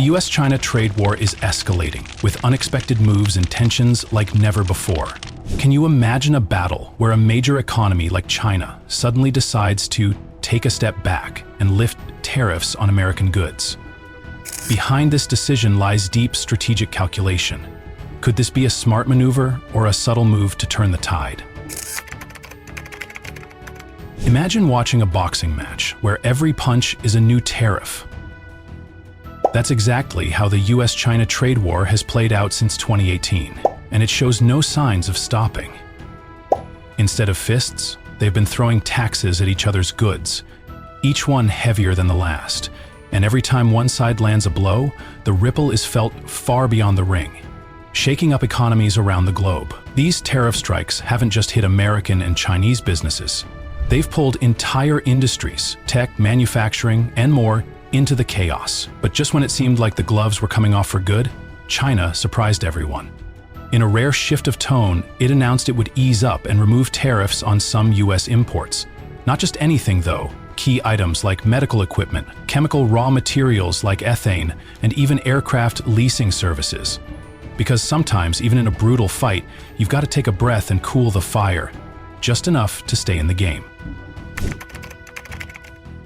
U.S. China trade war is escalating, with unexpected moves and tensions like never before. Can you imagine a battle where a major economy like China suddenly decides to take a step back and lift tariffs on American goods? Behind this decision lies deep strategic calculation. Could this be a smart maneuver or a subtle move to turn the tide? Imagine watching a boxing match where every punch is a new tariff. That's exactly how the U.S.-China trade war has played out since 2018, and it shows no signs of stopping. Instead of fists, they've been throwing taxes at each other's goods, each one heavier than the last, and every time one side lands a blow, the ripple is felt far beyond the ring, shaking up economies around the globe. These tariff strikes haven't just hit American and Chinese businesses. They've pulled entire industries, tech, manufacturing, and more, into the chaos. But just when it seemed like the gloves were coming off for good, China surprised everyone. In a rare shift of tone, it announced it would ease up and remove tariffs on some U.S. imports. Not just anything, though. Key items like medical equipment, chemical raw materials like ethane, and even aircraft leasing services. Because sometimes, even in a brutal fight, you've got to take a breath and cool the fire, just enough to stay in the game.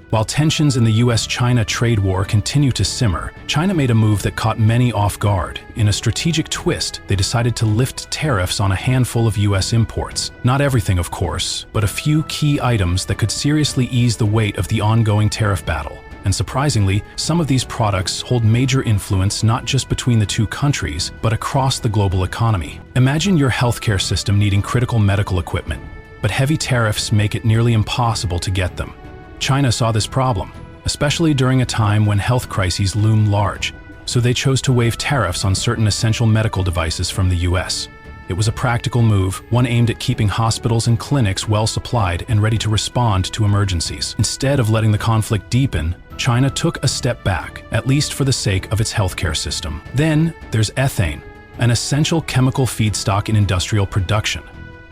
While tensions in the U.S.-China trade war continue to simmer, China made a move that caught many off guard. In a strategic twist, they decided to lift tariffs on a handful of U.S. imports. Not everything, of course, but a few key items that could seriously ease the weight of the ongoing tariff battle. And surprisingly, some of these products hold major influence not just between the two countries, but across the global economy. Imagine your healthcare system needing critical medical equipment, but heavy tariffs make it nearly impossible to get them. China saw this problem, especially during a time when health crises loom large, so they chose to waive tariffs on certain essential medical devices from the U.S. It was a practical move, one aimed at keeping hospitals and clinics well supplied and ready to respond to emergencies. Instead of letting the conflict deepen, China took a step back, at least for the sake of its healthcare system. Then there's ethane, an essential chemical feedstock in industrial production.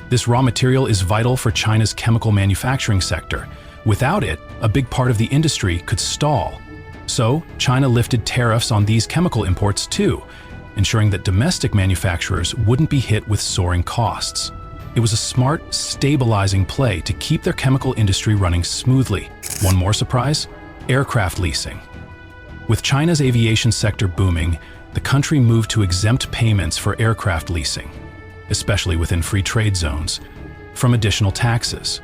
This raw material is vital for China's chemical manufacturing sector. Without it, a big part of the industry could stall. So, China lifted tariffs on these chemical imports too, ensuring that domestic manufacturers wouldn't be hit with soaring costs. It was a smart, stabilizing play to keep their chemical industry running smoothly. One more surprise? Aircraft leasing. With China's aviation sector booming, the country moved to exempt payments for aircraft leasing, especially within free trade zones, from additional taxes.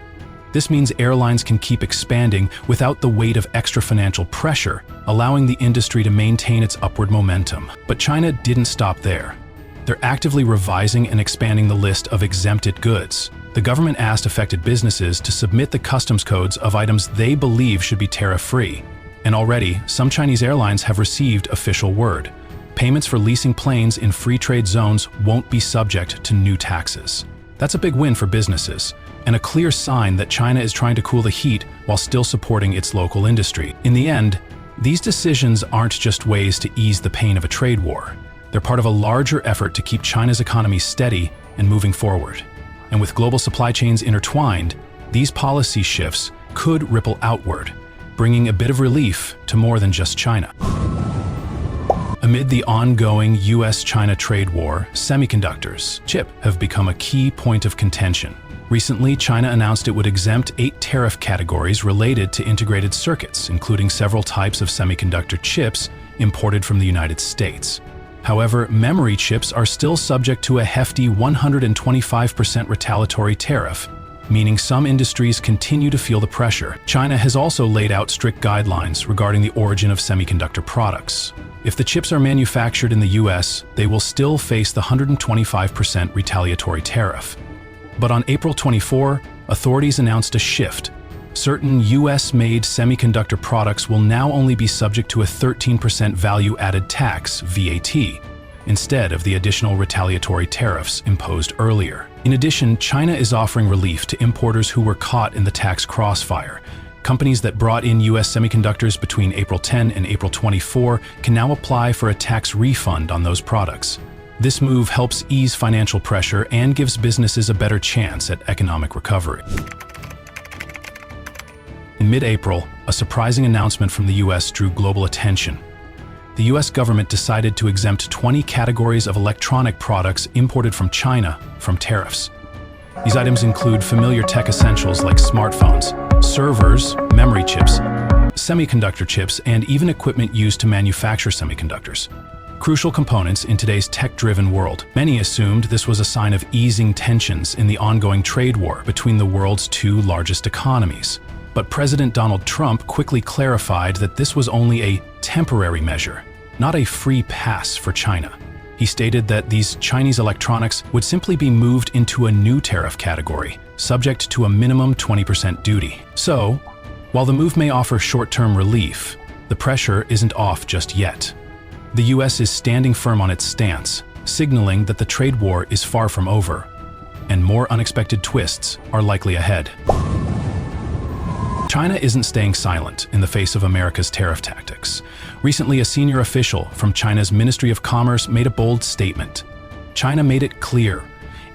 This means airlines can keep expanding without the weight of extra financial pressure, allowing the industry to maintain its upward momentum. But China didn't stop there. They're actively revising and expanding the list of exempted goods. The government asked affected businesses to submit the customs codes of items they believe should be tariff-free. And already, some Chinese airlines have received official word. Payments for leasing planes in free trade zones won't be subject to new taxes. That's a big win for businesses, and a clear sign that China is trying to cool the heat while still supporting its local industry. In the end, these decisions aren't just ways to ease the pain of a trade war. They're part of a larger effort to keep China's economy steady and moving forward. And with global supply chains intertwined, these policy shifts could ripple outward, bringing a bit of relief to more than just China. Amid the ongoing U.S.-China trade war, semiconductors, chip, have become a key point of contention. Recently, China announced it would exempt 8 tariff categories related to integrated circuits, including several types of semiconductor chips imported from the United States. However, memory chips are still subject to a hefty 125% retaliatory tariff, meaning some industries continue to feel the pressure. China has also laid out strict guidelines regarding the origin of semiconductor products. If the chips are manufactured in the U.S., they will still face the 125% retaliatory tariff. But on April 24, authorities announced a shift. Certain U.S.-made semiconductor products will now only be subject to a 13% value-added tax, VAT, instead of the additional retaliatory tariffs imposed earlier. In addition, China is offering relief to importers who were caught in the tax crossfire. Companies that brought in U.S. semiconductors between April 10 and April 24 can now apply for a tax refund on those products. This move helps ease financial pressure and gives businesses a better chance at economic recovery. In mid-April, a surprising announcement from the U.S. drew global attention. the U.S. government decided to exempt 20 categories of electronic products imported from China from tariffs. These items include familiar tech essentials like smartphones, servers, memory chips, semiconductor chips, and even equipment used to manufacture semiconductors. Crucial components in today's tech-driven world. Many assumed this was a sign of easing tensions in the ongoing trade war between the world's two largest economies. But President Donald Trump quickly clarified that this was only a temporary measure, not a free pass for China. He stated that these Chinese electronics would simply be moved into a new tariff category, subject to a minimum 20% duty. So, while the move may offer short-term relief, the pressure isn't off just yet. The U.S. is standing firm on its stance, signaling that the trade war is far from over, and more unexpected twists are likely ahead. China isn't staying silent in the face of America's tariff tactics. Recently, a senior official from China's Ministry of Commerce made a bold statement. China made it clear,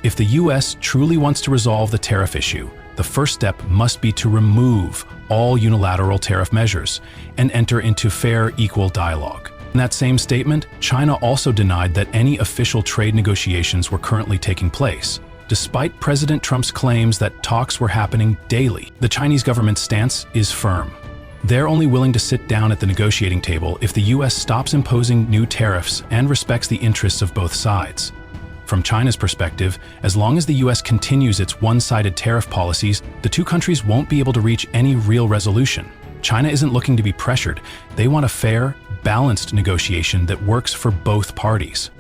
if the U.S. truly wants to resolve the tariff issue, the first step must be to remove all unilateral tariff measures and enter into fair, equal dialogue. In that same statement, China also denied that any official trade negotiations were currently taking place, despite President Trump's claims that talks were happening daily. The Chinese government's stance is firm. They're only willing to sit down at the negotiating table if the U.S. stops imposing new tariffs and respects the interests of both sides. From China's perspective, as long as the U.S. continues its one-sided tariff policies, the two countries won't be able to reach any real resolution. China isn't looking to be pressured. They want a fair, balanced negotiation that works for both parties.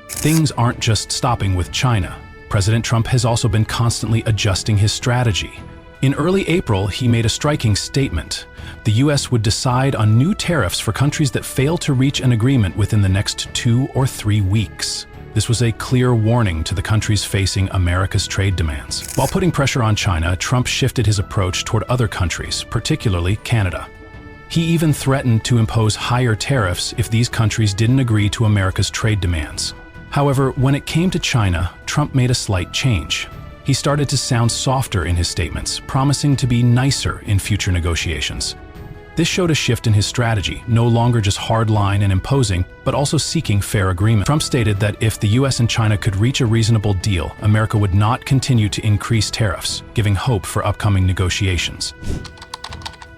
Things aren't just stopping with China. President Trump has also been constantly adjusting his strategy. In early April, he made a striking statement. The U.S. would decide on new tariffs for countries that fail to reach an agreement within the next 2 or 3 weeks. This was a clear warning to the countries facing America's trade demands. While putting pressure on China, Trump shifted his approach toward other countries, particularly Canada. He even threatened to impose higher tariffs if these countries didn't agree to America's trade demands. However, when it came to China, Trump made a slight change. He started to sound softer in his statements, promising to be nicer in future negotiations. This showed a shift in his strategy, no longer just hardline and imposing, but also seeking fair agreement. Trump stated that if the U.S. and China could reach a reasonable deal, America would not continue to increase tariffs, giving hope for upcoming negotiations.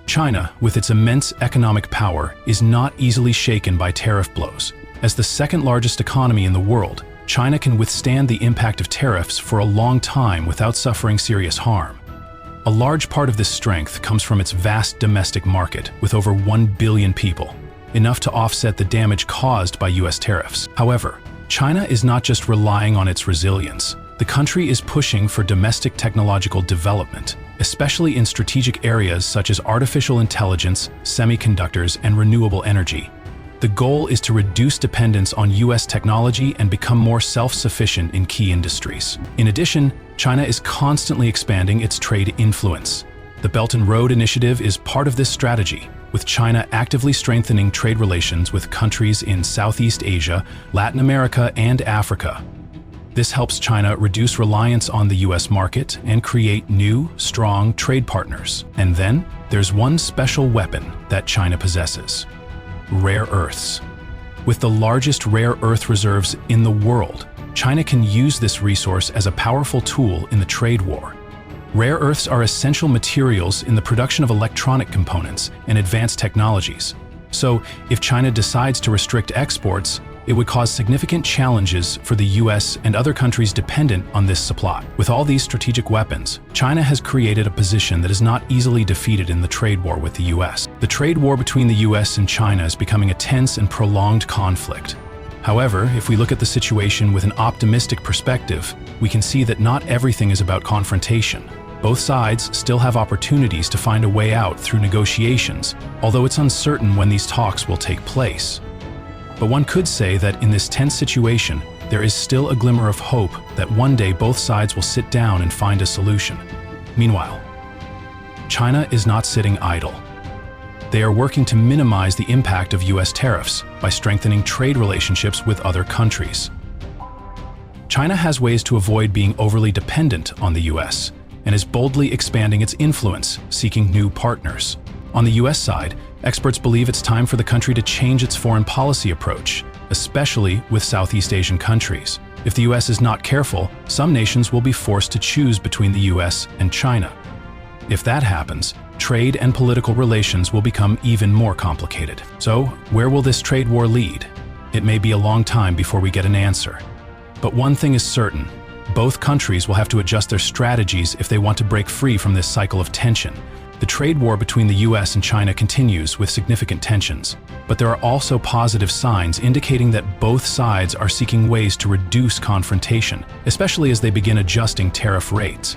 China, with its immense economic power, is not easily shaken by tariff blows. As the second largest economy in the world, China can withstand the impact of tariffs for a long time without suffering serious harm. A large part of this strength comes from its vast domestic market, with over 1 billion people, enough to offset the damage caused by U.S. tariffs. However, China is not just relying on its resilience. The country is pushing for domestic technological development, especially in strategic areas such as artificial intelligence, semiconductors, and renewable energy. The goal is to reduce dependence on U.S. technology and become more self-sufficient in key industries. In addition, China is constantly expanding its trade influence. The Belt and Road Initiative is part of this strategy, with China actively strengthening trade relations with countries in Southeast Asia, Latin America, and Africa. This helps China reduce reliance on the U.S. market and create new, strong trade partners. And then, there's one special weapon that China possesses: rare earths. With the largest rare earth reserves in the world, China can use this resource as a powerful tool in the trade war. Rare earths are essential materials in the production of electronic components and advanced technologies. So, if China decides to restrict exports, it would cause significant challenges for the U.S. and other countries dependent on this supply. With all these strategic weapons, China has created a position that is not easily defeated in the trade war with the U.S. The trade war between the U.S. and China is becoming a tense and prolonged conflict. However, if we look at the situation with an optimistic perspective, we can see that not everything is about confrontation. Both sides still have opportunities to find a way out through negotiations, although it's uncertain when these talks will take place. But one could say that in this tense situation, there is still a glimmer of hope that one day both sides will sit down and find a solution. Meanwhile, China is not sitting idle. They are working to minimize the impact of U.S. tariffs by strengthening trade relationships with other countries. China has ways to avoid being overly dependent on the U.S. and is boldly expanding its influence, seeking new partners. On the U.S. side, Experts believe it's time for the country to change its foreign policy approach, especially with Southeast Asian countries. If the U.S. is not careful, some nations will be forced to choose between the U.S. and China. If that happens, trade and political relations will become even more complicated. So, where will this trade war lead? It may be a long time before we get an answer. But one thing is certain: both countries will have to adjust their strategies if they want to break free from this cycle of tension. The trade war between the U.S. and China continues with significant tensions, but there are also positive signs indicating that both sides are seeking ways to reduce confrontation, especially as they begin adjusting tariff rates.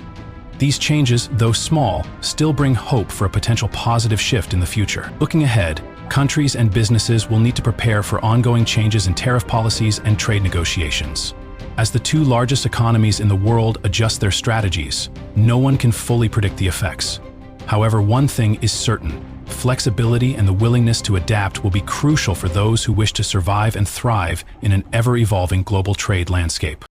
These changes, though small, still bring hope for a potential positive shift in the future. Looking ahead, countries and businesses will need to prepare for ongoing changes in tariff policies and trade negotiations. As the two largest economies in the world adjust their strategies, no one can fully predict the effects. However, one thing is certain: flexibility and the willingness to adapt will be crucial for those who wish to survive and thrive in an ever-evolving global trade landscape.